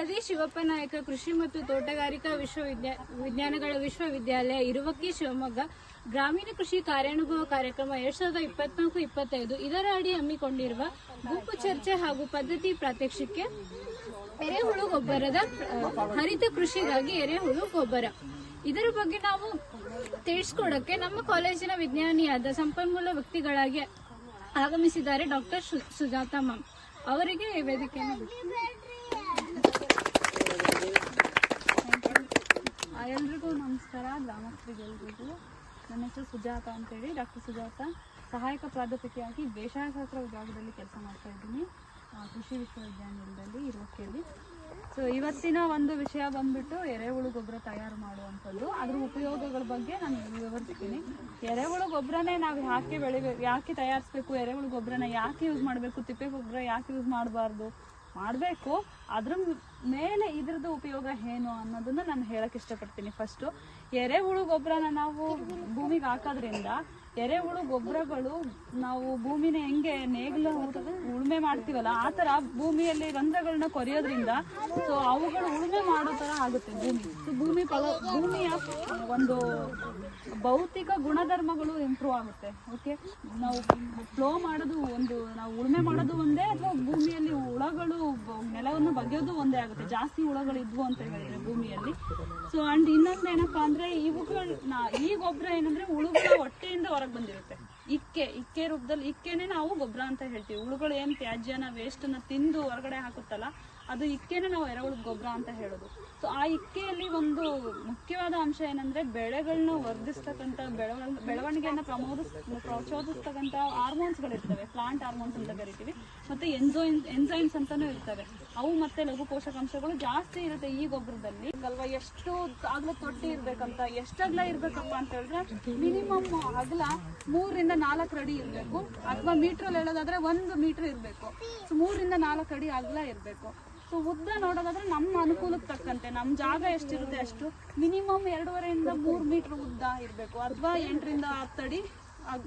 ಹಳದಿ ಶಿವಪ್ಪ ನಾಯಕ ಕೃಷಿ ಮತ್ತು ತೋಟಗಾರಿಕಾ ವಿಜ್ಞಾನಗಳ ವಿಶ್ವವಿದ್ಯಾಲಯ ಇರುವಕ್ಕಿ ಶಿವಮೊಗ್ಗ ಗ್ರಾಮೀಣ ಕೃಷಿ ಕಾರ್ಯಾನುಭವ ಕಾರ್ಯಕ್ರಮ 2024-25 ಇದರ ಅಡಿ ಹಮ್ಮಿಕೊಂಡಿರುವ ಗುಂಪು ಚರ್ಚೆ ಹಾಗೂ ಪದ್ಧತಿ ಪ್ರಾತ್ಯಕ್ಷಿಕೆ ಎರೆಹುಳು ಗೊಬ್ಬರದ ಹರಿತ ಕೃಷಿಗಾಗಿ ಎರೆಹುಳು ಗೊಬ್ಬರ ಇದರ ಬಗ್ಗೆ ನಾವು ತಿಳಿಸ್ಕೊಡಕ್ಕೆ ನಮ್ಮ ಕಾಲೇಜಿನ ವಿಜ್ಞಾನಿಯಾದ ಸಂಪನ್ಮೂಲ ವ್ಯಕ್ತಿಗಳಾಗಿ ಆಗಮಿಸಿದ್ದಾರೆ ಡಾಕ್ಟರ್ ಸುಜಾತಾ ಮ್ಯಾಮ್. ಅವರಿಗೆ ವೇದಿಕೆಯನ್ನು ಎಲ್ರಿಗೂ ನಮಸ್ಕಾರ. ಗ್ರಾಮಸ್ಥರಿಗೆಲ್ರಿಗೂ ನನ್ನ ಹೆಸರು ಸುಜಾತಾ ಅಂತೇಳಿ, ಡಾಕ್ಟರ್ ಸುಜಾತಾ. ಸಹಾಯಕ ಪ್ರಾಧ್ಯಾಪಕಿಯಾಗಿ ಬೇಸಾಯಶಾಸ್ತ್ರ ವಿಭಾಗದಲ್ಲಿ ಕೆಲಸ ಮಾಡ್ತಾ ಇದ್ದೀನಿ ಕೃಷಿ ವಿಶ್ವವಿದ್ಯಾನಿಲಯದಲ್ಲಿ ಇರುವಕ್ಕಿಯಲ್ಲಿ. ಸೊ ಇವತ್ತಿನ ಒಂದು ವಿಷಯ ಬಂದ್ಬಿಟ್ಟು ಎರೆಹುಳು ಗೊಬ್ಬರ ತಯಾರು ಮಾಡುವಂಥದ್ದು, ಅದ್ರ ಉಪಯೋಗಗಳ ಬಗ್ಗೆ ನಾನು ವಿವರಿಸ್ತೀನಿ. ಎರೆಹುಳು ಗೊಬ್ಬರನೇ ನಾವು ಯಾಕೆ ತಯಾರಿಸ್ಬೇಕು, ಎರೆಹುಳು ಗೊಬ್ಬರನ ಯಾಕೆ ಯೂಸ್ ಮಾಡಬೇಕು, ತಿಪ್ಪೆ ಗೊಬ್ಬರ ಯಾಕೆ ಯೂಸ್ ಮಾಡಬೇಕು, ಅದ್ರ ಮೇಲೆ ಇದ್ರದ್ದು ಉಪಯೋಗ ಏನು ಅನ್ನೋದನ್ನ ನಾನು ಹೇಳಕ್ ಇಷ್ಟಪಡ್ತೀನಿ. ಫಸ್ಟ್, ಎರೆಹುಳು ಗೊಬ್ಬರನ ನಾವು ಭೂಮಿಗೆ ಹಾಕೋದ್ರಿಂದ ಎರೆಹುಳು ಗೊಬ್ಬರಗಳು ನಾವು ಭೂಮಿನ ಹೆಂಗೆ ನೇಗಿಲು ಉಳುಮೆ ಮಾಡ್ತೀವಲ್ಲ ಆ ತರ ಭೂಮಿಯಲ್ಲಿ ರಂಧ್ರಗಳನ್ನ ಕೊರೆಯೋದ್ರಿಂದ ಸೊ ಅವುಗಳು ಉಳುಮೆ ಮಾಡೋ ತರ ಆಗುತ್ತೆ ಭೂಮಿ. ಸೊ ಭೂಮಿಯ ಒಂದು ಭೌತಿಕ ಗುಣಧರ್ಮಗಳು ಇಂಪ್ರೂವ್ ಆಗುತ್ತೆ. ಓಕೆ, ನಾವು ಫ್ಲೋ ಮಾಡೋದು ನಾವು ಉಳುಮೆ ಮಾಡೋದು ಒಂದೇ, ಅಥವಾ ಭೂಮಿಯಲ್ಲಿ ಹುಳಗಳು ನೆಲವನ್ನು ಬಗೆಯೋದು ಒಂದೇ ಆಗುತ್ತೆ, ಜಾಸ್ತಿ ಹುಳಗಳು ಇದ್ವು ಅಂತ ಹೇಳಿದ್ರೆ ಭೂಮಿಯಲ್ಲಿ. ಸೊ ಅಂಡ್ ಇನ್ನೊಂದು ಏನಪ್ಪಾ ಅಂದ್ರೆ ಈ ಗೊಬ್ಬರ ಏನಂದ್ರೆ ಹುಳುಗಳ ಹೊಟ್ಟೆಯಿಂದ ಹೊರಗೆ ಬಂದಿರುತ್ತೆ. ಇಕ್ಕೆ ರೂಪದಲ್ಲಿ, ಇಕ್ಕೆನೆ ನಾವು ಗೊಬ್ಬರ ಅಂತ ಹೇಳ್ತೀವಿ. ಹುಳುಗಳು ಏನ್ ತ್ಯಾಜ್ಯನ ವೇಸ್ಟ್ ನ ತಿಂದು ಹೊರಗಡೆ ಹಾಕುತ್ತಲ್ಲ, ಅದು ಇಕ್ಕೆನೆ ನಾವು ಎರೆಹುಳು ಗೊಬ್ಬರ ಅಂತ ಹೇಳೋದು. ಸೊ ಆ ಇಕ್ಕೆಯಲ್ಲಿ ಒಂದು ಮುಖ್ಯವಾದ ಅಂಶ ಏನಂದ್ರೆ ಬೆಳೆಗಳನ್ನ ವರ್ಧಿಸ್ತಕ್ಕಂಥ ಬೆಳವಣಿಗೆಯನ್ನ ಪ್ರಚೋದಿಸ್ತಕ್ಕಂಥ ಹಾರ್ಮೋನ್ಸ್ಗಳಿರ್ತವೆ, ಪ್ಲಾಂಟ್ ಹಾರ್ಮೋನ್ಸ್ ಅಂತ ಕರಿತೀವಿ. ಮತ್ತೆ ಎಂಜೈಮ್ಸ್ ಅಂತಾನೂ ಇರ್ತವೆ. ಅವು ಮತ್ತೆ ಲಘು ಪೋಷಕಾಂಶಗಳು ಜಾಸ್ತಿ ಇರುತ್ತೆ ಈ ಗೊಬ್ಬರದಲ್ಲಿ ಅಲ್ವಾ. ಎಷ್ಟು ಅಗಲ ತೊಟ್ಟಿ ಇರ್ಬೇಕಂತ, ಎಷ್ಟು ಅಗಲ ಇರ್ಬೇಕಪ್ಪ ಅಂತ ಹೇಳಿದ್ರೆ ಮಿನಿಮಮ್ ಅಗಲ 3 ರಿಂದ 4 ಅಡಿ ಇರ್ಬೇಕು, ಅಥವಾ ಮೀಟ್ರಲ್ಲಿ ಹೇಳೋದಾದ್ರೆ 1 ಮೀಟರ್ ಇರ್ಬೇಕು. ಸೊ 3 ರಿಂದ 4 ಅಡಿ ಅಗಲ ಇರ್ಬೇಕು. ಸೊ ಉದ್ದ ನೋಡೋದಾದ್ರೆ ನಮ್ಮ ಅನುಕೂಲಕ್ಕೆ ತಕ್ಕಂತೆ ನಮ್ಮ ಜಾಗ ಎಷ್ಟಿರುತ್ತೆ ಅಷ್ಟು ಮಿನಿಮಮ್ 2.5 ರಿಂದ 3 ಮೀಟರ್ ಉದ್ದ ಇರಬೇಕು, ಅಥವಾ 8 ರಿಂದ 10 ಅಡಿ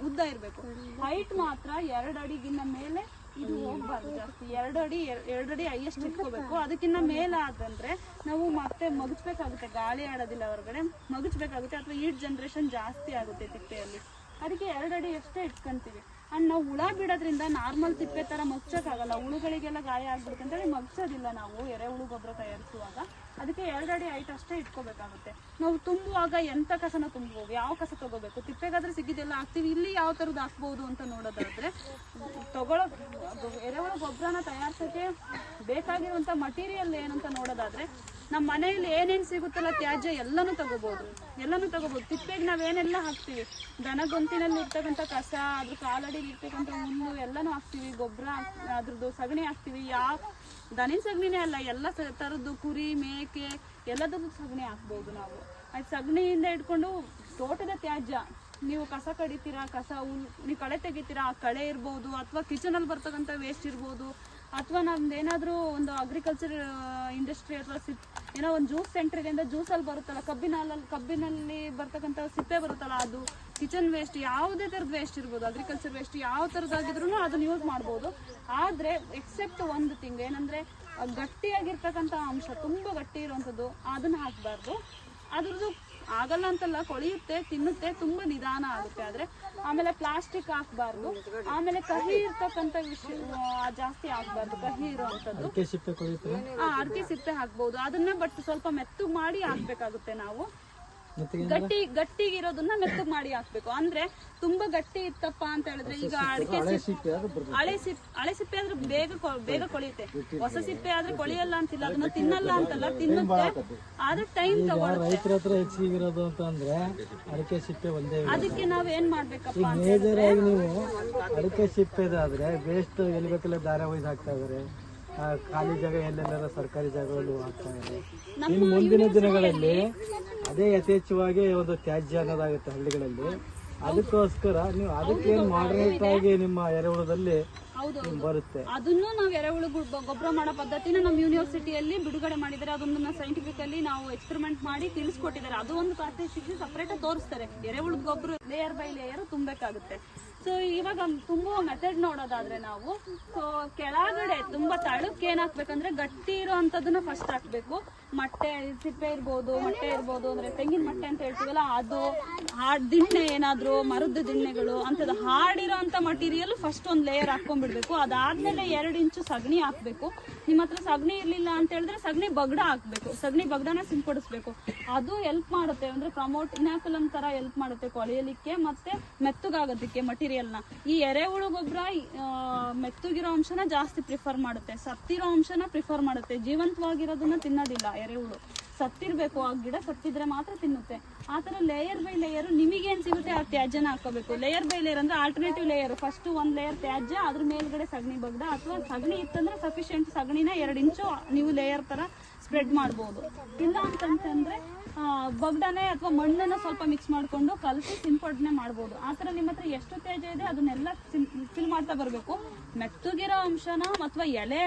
ಉದ್ದ ಇರಬೇಕು. ಹೈಟ್ ಮಾತ್ರ 2 ಅಡಿಗಿನ್ನ ಮೇಲೆ ಇದು ಹೋಗ್ಬಾರ್ದು ಜಾಸ್ತಿ. 2 ಅಡಿ ಹೈಯೆಸ್ಟ್ ಇಟ್ಕೋಬೇಕು. ಅದಕ್ಕಿಂತ ಮೇಲೆ ಆದಂದ್ರೆ ನಾವು ಮತ್ತೆ ಮಗಚ್ಬೇಕಾಗುತ್ತೆ, ಗಾಳಿ ಆಡೋದಿಲ್ಲ ಹೊರಗಡೆ, ಮಗಚ್ಬೇಕಾಗುತ್ತೆ, ಅಥವಾ ಈಟ್ ಜನರೇಷನ್ ಜಾಸ್ತಿ ಆಗುತ್ತೆ ತಿಪ್ಪೆಯಲ್ಲಿ. ಅದಕ್ಕೆ 2 ಅಡಿ ಅಷ್ಟೇ ಇಟ್ಕೊಂತೀವಿ. ಅಂಡ್ ನಾವು ಹುಳ ಬಿಡೋದ್ರಿಂದ ನಾರ್ಮಲ್ ತಿಪ್ಪೆ ತರ ಮಗ್ಚಕ್ಕಾಗಲ್ಲ, ಹುಳುಗಳಿಗೆಲ್ಲ ಗಾಯ ಆಗ್ಬಿಡುತ್ತೆ ಅಂತೇಳಿ ಮಗ್ಚೋದಿಲ್ಲ ನಾವು ಎರೆಹುಳು ಗೊಬ್ಬರ ತಯಾರಿಸುವಾಗ. ಅದಕ್ಕೆ 2 ಅಡಿ ಹೈಟ್ ಅಷ್ಟೇ ಇಟ್ಕೋಬೇಕಾಗುತ್ತೆ. ನಾವು ತುಂಬುವಾಗ ಎಂತ ಕಸನ ತುಂಬಬಹುದು, ಯಾವ ಕಸ ತಗೋಬೇಕು, ತಿಪ್ಪೆಗಾದ್ರೆ ಸಿಗಿದೆಲ್ಲ ಹಾಕ್ತಿವಿ, ಇಲ್ಲಿ ಯಾವ ತರದ್ದು ಹಾಕ್ಬಹುದು ಅಂತ ನೋಡೋದಾದ್ರೆ ಎರೆಹುಳು ಗೊಬ್ಬರನ ತಯಾರಿಸೋಕೆ ಬೇಕಾಗಿರುವಂತ ಮಟೀರಿಯಲ್ ಏನಂತ ನೋಡೋದಾದ್ರೆ ನಮ್ಮ ಮನೆಯಲ್ಲಿ ಏನೇನು ಸಿಗುತ್ತಲ್ಲ ತ್ಯಾಜ್ಯ ಎಲ್ಲನೂ ತಗೋಬಹುದು. ತಿಪ್ಪೆಗೆ ನಾವೇನೆಲ್ಲ ಹಾಕ್ತಿವಿ, ದನಗೊಂತಿನಲ್ಲಿ ಇರ್ತಕ್ಕಂಥ ಕಸ, ಅದ್ರ ಕಾಲಡಿಲಿ ಇರ್ತಕ್ಕಂಥ ಹುಲ್ಲು ಎಲ್ಲನೂ ಹಾಕ್ತಿವಿ, ಗೊಬ್ಬರ ಅದ್ರದ್ದು ಸಗಣಿ ಹಾಕ್ತಿವಿ. ದನಿನ ಸಗಣಿನೇ ಅಲ್ಲ, ಎಲ್ಲ ತರದ್ದು ಕುರಿ ಮೇಕೆ ಎಲ್ಲದಕ್ಕೂ ಸಗಣಿ ಹಾಕ್ಬಹುದು ನಾವು. ಅದು ಸಗಣಿಯಿಂದ ಇಟ್ಕೊಂಡು ತೋಟದ ತ್ಯಾಜ್ಯ, ನೀವು ಕಸ ಕಡಿತೀರಾ, ನೀವು ಕಳೆ ತೆಗಿತೀರಾ, ಆ ಕಳೆ ಇರ್ಬೋದು, ಅಥವಾ ಕಿಚನ್ ಅಲ್ಲಿ ಬರ್ತಕ್ಕಂಥ ವೇಸ್ಟ್ ಇರ್ಬೋದು, ಅಥವಾ ನಮ್ದು ಏನಾದ್ರೂ ಒಂದು ಅಗ್ರಿಕಲ್ಚರ್ ಇಂಡಸ್ಟ್ರಿ ಅಥವಾ ಏನೋ ಒಂದು ಜ್ಯೂಸ್ ಸೆಂಟರ್ ಇದೆ, ಜ್ಯೂಸಲ್ಲಿ ಬರುತ್ತಲ್ಲ, ಕಬ್ಬಿನಲ್ಲಿ ಬರ್ತಕ್ಕಂಥ ಸಿಪ್ಪೆ ಬರುತ್ತಲ್ಲ, ಅದು ಕಿಚನ್ ವೇಸ್ಟ್, ಯಾವುದೇ ತರದ ವೇಸ್ಟ್ ಇರ್ಬೋದು, ಅಗ್ರಿಕಲ್ಚರ್ ವೇಸ್ಟ್ ಯಾವ ತರದಾಗಿದ್ರು ಅದನ್ನ ಯೂಸ್ ಮಾಡ್ಬೋದು. ಆದ್ರೆ ಎಕ್ಸೆಪ್ಟ್ ಒಂದು ಥಿಂಗ್ ಏನಂದ್ರೆ ಗಟ್ಟಿಯಾಗಿರ್ತಕ್ಕಂಥ ಅಂಶ, ತುಂಬಾ ಗಟ್ಟಿ ಇರುವಂಥದ್ದು ಅದನ್ನ ಹಾಕ್ಬಾರ್ದು. ಅದ್ರದ್ದು ಆಗಲ್ಲ ಅಂತಲ್ಲ, ಕೊಳೆಯುತ್ತೆ, ತಿನ್ನುತ್ತೆ, ತುಂಬಾ ನಿಧಾನ ಆಗುತ್ತೆ. ಆದ್ರೆ ಆಮೇಲೆ ಪ್ಲಾಸ್ಟಿಕ್ ಹಾಕ್ಬಾರ್ದು. ಆಮೇಲೆ ಕಹಿ ಇರ್ತಕ್ಕಂಥ ವಿಷಯ ಜಾಸ್ತಿ ಹಾಕ್ಬಾರ್ದು, ಕಹಿ ಇರುವಂತದ್ದು. ಅಡಿಕೆ ಸಿಪ್ಪೆ ಹಾಕ್ಬಹುದು ಅದನ್ನ, ಬಟ್ ಸ್ವಲ್ಪ ಮೆತ್ತಗ್ ಮಾಡಿ ಹಾಕ್ಬೇಕಾಗುತ್ತೆ ನಾವು. ಗಟ್ಟಿಗಿರೋದನ್ನ ಮೆತ್ತಗ್ ಮಾಡಿ ಹಾಕ್ಬೇಕು. ಅಂದ್ರೆ ತುಂಬಾ ಗಟ್ಟಿ ಇತ್ತಪ್ಪ ಅಂತ ಹೇಳಿದ್ರೆ, ಈಗ ಅಡಿಕೆ ಹಳೆ ಸಿಪ್ಪೆ ಆದ್ರೆ ಬೇಗ ಕೊಳೆಯುತ್ತೆ, ಹೊಸ ಸಿಪ್ಪೆ ಆದ್ರೆ ಕೊಳೆಯಲ್ಲ ಅಂತಿಲ್ಲ, ಅದನ್ನ ತಿನ್ನಲ್ಲ ಅಂತಲ್ಲ, ತಿನ್ನುತ್ತೆ, ಆದ್ರೆ ಟೈಮ್ ತಗೊಳುತ್ತೆ. ಅದಕ್ಕೆ ನಾವ್ ಏನ್ ಮಾಡ್ಬೇಕಪ್ಪ ಅಡಿಕೆ ಸಿಪ್ಪೆದಾದ್ರೆ ವೇಸ್ಟ್ ಎಲ್ಲಿ ಬೇಕಲ್ಲ ದಾರ ಒಯ್ದು ಹಾಕ್ತಾ ಇದಾರೆ, ಖಾಲಿ ಜಾಗ ಎಲ್ಲೆಲ್ಲ ಸರ್ಕಾರಿ ಜಾಗಗಳು ಹಾಕ್ತಾ ಇದ್ದಾರೆ. ಇನ್ನು ಮುಂದಿನ ದಿನಗಳಲ್ಲಿ ಅದೇ ಯಥೇಚ್ಛವಾಗಿ ಒಂದು ತ್ಯಾಜ್ಯ ಅನ್ನೋದಾಗುತ್ತೆ ಹಳ್ಳಿಗಳಲ್ಲಿ. ಅದಕ್ಕೋಸ್ಕರ ನೀವು ಅದಕ್ಕೆ ಮಾಡರೇಟ್ ಆಗಿ ನಿಮ್ಮ ಎರೆಹುಳದಲ್ಲಿ ಬರುತ್ತೆ. ಅದನ್ನು ನಾವು ಎರೆಹುಳು ಗೊಬ್ಬರ ಮಾಡೋ ಪದ್ಧತಿನ ನಮ್ಮ ಯೂನಿವರ್ಸಿಟಿಯಲ್ಲಿ ಬಿಡುಗಡೆ ಮಾಡಿದ್ದಾರೆ. ಅದನ್ನ ಸೈಂಟಿಫಿಕಲಿ ನಾವು ಎಕ್ಸ್ಪೆರಿಮೆಂಟ್ ಮಾಡಿ ತಿಳಿಸ್ಕೊಟ್ಟಿದ್ದಾರೆ. ಅದು ಒಂದು ಪ್ರಾತ್ಯಕ್ಷಿಕೆ ಸಪರೇಟ್ ತೋರಿಸ್ತಾರೆ. ಎರೆಹುಳು ಗೊಬ್ಬರ ಲೇಯರ್ ಬೈ ಲೇಯರ್ ತುಂಬಬೇಕಾಗುತ್ತೆ. ಸೊ ಇವಾಗ ತುಂಬುವ ಮೆಥಡ್ ನೋಡೋದಾದ್ರೆ ನಾವು ಸೊ ಕೆಳಗಡೆ ತುಂಬಾ ತಳಕ್ಕೆ ಏನ್ ಹಾಕ್ಬೇಕಂದ್ರೆ ಗಟ್ಟಿ ಇರೋ ಅಂತದನ್ನ ಫಸ್ಟ್ ಹಾಕ್ಬೇಕು. ಮೊಟ್ಟೆ ಸಿಪ್ಪೆ ಇರ್ಬೋದು, ಮೊಟ್ಟೆ ಇರ್ಬೋದು, ಅಂದ್ರೆ ತೆಂಗಿನ ಮೊಟ್ಟೆ ಅಂತ ಹೇಳ್ತೀವಲ್ಲ ಅದು, ದಿಣ್ಣೆ ಏನಾದ್ರು ಮರದ ದಿಣ್ಣೆಗಳು ಅಂತದ್ದು ಹಾಡಿರೋ ಅಂತ ಮಟೀರಿಯಲ್ ಫಸ್ಟ್ ಒಂದ್ ಲೇಯರ್ ಹಾಕೊಂಡ್ಬಿಡ್ಬೇಕು. ಅದಾದ್ಮೇಲೆ 2 ಇಂಚು ಸಗಣಿ ಹಾಕ್ಬೇಕು. ನಿಮ್ಮ ಹತ್ರ ಸಗಣಿ ಇರ್ಲಿಲ್ಲ ಅಂತ ಹೇಳಿದ್ರೆ ಸಗಣಿ ಬಗಡ ಹಾಕ್ಬೇಕು. ಸಗಣಿ ಬಗಡನ ಸಿಂಪಡಿಸ್ಬೇಕು. ಅದು ಹೆಲ್ಪ್ ಮಾಡುತ್ತೆ, ಅಂದ್ರೆ ಪ್ರಮೋಟ್ ಇನಾಕುಲಮ್ ತರ ಹೆಲ್ಪ್ ಮಾಡುತ್ತೆ ಕೊಳೆಯಲಿಕ್ಕೆ ಮತ್ತೆ ಮೆತ್ತಗಾಗೋದಕ್ಕೆ ಮಟೀರಿಯಲ್ನ. ಈ ಎರೆಹುಳು ಗೊಬ್ಬರ ಮೆತ್ತಗಿರೋ ಅಂಶನ ಜಾಸ್ತಿ ಪ್ರಿಫರ್ ಮಾಡುತ್ತೆ, ಸತ್ತಿರೋ ಅಂಶನ ಪ್ರಿಫರ್ ಮಾಡುತ್ತೆ. ಜೀವಂತವಾಗಿರೋದನ್ನ ತಿನ್ನೋದಿಲ್ಲ ಎರೆಹುಳು, ಸತ್ತಿರ್ಬೇಕು. ಆ ಗಿಡ ಸತ್ತಿದ್ರೆ ಮಾತ್ರ ತಿನ್ನುತ್ತೆ. ಆ ತರ ಲೇಯರ್ ಬೈ ಲೇಯರ್ ನಿಮಗೇನ್ ಸಿಗುತ್ತೆ ಆ ತ್ಯಾಜ್ಯನ ಹಾಕೋಬೇಕು. ಲೇಯರ್ ಬೈ ಲೇಯರ್ ಅಂದ್ರೆ ಆಲ್ಟರ್ನೇಟಿವ್ ಲೇಯರ್, ಫಸ್ಟ್ 1 ಲೇಯರ್ ತ್ಯಾಜ್ಯ, ಅದ್ರ ಮೇಲ್ಗಡೆ ಸಗಣಿ ಬಗ್ಡ, ಅಥವಾ ಸಗಣಿ ಇತ್ತಂದ್ರೆ ಸಫಿಶಿಯಂಟ್ ಸಗಣಿನ 2 ಇಂಚು ನೀವು ಲೇಯರ್ ತರ ಸ್ಪ್ರೆಡ್ ಮಾಡ್ಬೋದು. ಇಲ್ಲ ಅಂತಂತಂದ್ರೆ ಬಗ್ಡನೆ ಅಥವಾ ಮಣ್ಣನ್ನ ಸ್ವಲ್ಪ ಮಿಕ್ಸ್ ಮಾಡ್ಕೊಂಡು ಕಲಸಿ ಸಿಂಪಡಣೆ ಮಾಡ್ಬೋದು. ಆ ತರ ನಿಮ್ಮ ಹತ್ರ ಎಷ್ಟು ತ್ಯಾಜ್ಯ ಇದೆ ಅದನ್ನೆಲ್ಲ ಫಿಲ್ ಮಾಡ್ತಾ ಬರ್ಬೇಕು. ಮೆತ್ತಗಿರೋ ಅಂಶನ ಅಥವಾ ಎಲೆ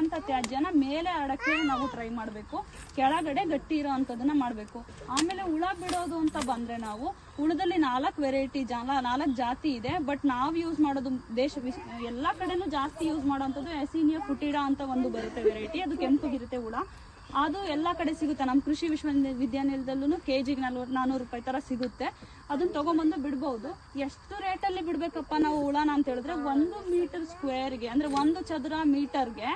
ಅಂತ ತ್ಯಾಜ್ಯನ ಮೇಲೆ ಆಡಕ್ಕೆ ನಾವು ಟ್ರೈ ಮಾಡ್ಬೇಕು. ಕೆಳಗಡೆ ಗಟ್ಟಿ ಇರೋ ಅಂತದನ್ನ ಮಾಡ್ಬೇಕು. ಆಮೇಲೆ ಹುಳ ಬಿಡೋದು ಅಂತ ಬಂದ್ರೆ ನಾವು ಹುಳದಲ್ಲಿ 4 ವೆರೈಟಿ 4 ಜಾತಿ ಇದೆ. ಬಟ್ ನಾವು ಯೂಸ್ ಮಾಡೋದು ಎಲ್ಲಾ ಕಡೆನೂ ಜಾಸ್ತಿ ಯೂಸ್ ಮಾಡೋಂಥದ್ದು ಎಸಿನಿಯಾ ಫುಟಿಡಾ ಅಂತ ಒಂದು ಬರುತ್ತೆ ವೆರೈಟಿ. ಅದು ಕೆಂಪಗಿರುತ್ತೆ ಹುಳ, ಅದು ಎಲ್ಲ ಕಡೆ ಸಿಗುತ್ತೆ. ನಮ್ಮ ಕೃಷಿ ವಿಶ್ವವಿದ್ಯಾನಿಲಯದಲ್ಲೂ ಕೆಜಿಗೆ 400 ರೂಪಾಯಿ ತರ ಸಿಗುತ್ತೆ. ಅದನ್ನ ತಗೊಂಡ್ಬಂದು ಬಿಡ್ಬಹುದು. ಎಷ್ಟು ರೇಟಲ್ಲಿ ಬಿಡ್ಬೇಕಪ್ಪ ನಾವು ಹುಳನ ಅಂತ ಹೇಳಿದ್ರೆ 1 ಮೀಟರ್ ಸ್ಕ್ವೇರ್ಗೆ, ಅಂದ್ರೆ 1 ಚದರ ಮೀಟರ್ಗೆ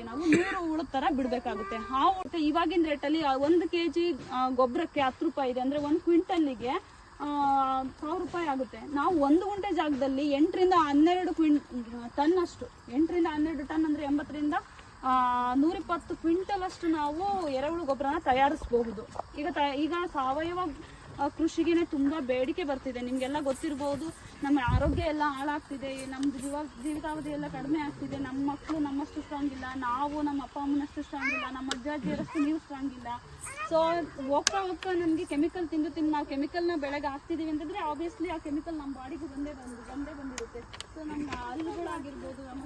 ನಾವು 100 ಹುಳದ ತರ ಬಿಡ್ಬೇಕಾಗುತ್ತೆ. ಆ ಇವಾಗಿನ ರೇಟಲ್ಲಿ 1 ಕೆಜಿ ಗೊಬ್ಬರಕ್ಕೆ 10 ರೂಪಾಯಿ ಇದೆ, ಅಂದ್ರೆ 1 ಕ್ವಿಂಟಲ್ಗೆ 1000 ರೂಪಾಯಿ ಆಗುತ್ತೆ. ನಾವು 1 ಗುಂಟೆ ಜಾಗದಲ್ಲಿ 8 ರಿಂದ 12 ಟನ್ ಅಷ್ಟು, 8 ರಿಂದ 12 ಟನ್ ಅಂದ್ರೆ 80 ರಿಂದ 120 ಕ್ವಿಂಟಲ್ ಅಷ್ಟು ನಾವು ಎರೆಹುಳು ಗೊಬ್ಬರನ ತಯಾರಿಸಬಹುದು. ಈಗ ಸಾವಯವ ಕೃಷಿಗೆ ತುಂಬಾ ಬೇಡಿಕೆ ಬರ್ತಿದೆ. ನಿಮ್ಗೆಲ್ಲ ಗೊತ್ತಿರಬಹುದು, ನಮ್ಮ ಆರೋಗ್ಯ ಎಲ್ಲ ಹಾಳಾಗ್ತಿದೆ, ನಮ್ದು ಜೀವಿತಾವಧಿ ಎಲ್ಲ ಕಡಿಮೆ ಆಗ್ತಿದೆ. ನಮ್ಮ ಮಕ್ಕಳು ನಮ್ಮಷ್ಟು ಸ್ಟ್ರಾಂಗ್ ಇಲ್ಲ, ನಾವು ನಮ್ಮ ಅಪ್ಪ ಅಮ್ಮನಷ್ಟು ಸ್ಟ್ರಾಂಗ್ ಇಲ್ಲ, ನಮ್ಮ ಅಜ್ಜಿಯರಷ್ಟು ನೀವು ಸ್ಟ್ರಾಂಗ್ ಇಲ್ಲ. ಸೊ ಹೋಗ್ತಾ ನಮ್ಗೆ ಕೆಮಿಕಲ್ ತಿಂದು ನಾವು ಕೆಮಿಕಲ್ನ ಬೆಳೆಗೆ ಹಾಕ್ತಿದೀವಿ ಅಂತಂದ್ರೆ ಆಬ್ವಿಯಸ್ಲಿ ಆ ಕೆಮಿಕಲ್ ನಮ್ಮ ಬಾಡಿಗೆ ಬಂದೇ ಬಂದಿರುತ್ತೆ. ಸೊ ನಮ್ಮ ಹಲ್ಲುಗಳಾಗಿರ್ಬೋದು, ನಮ್ಮ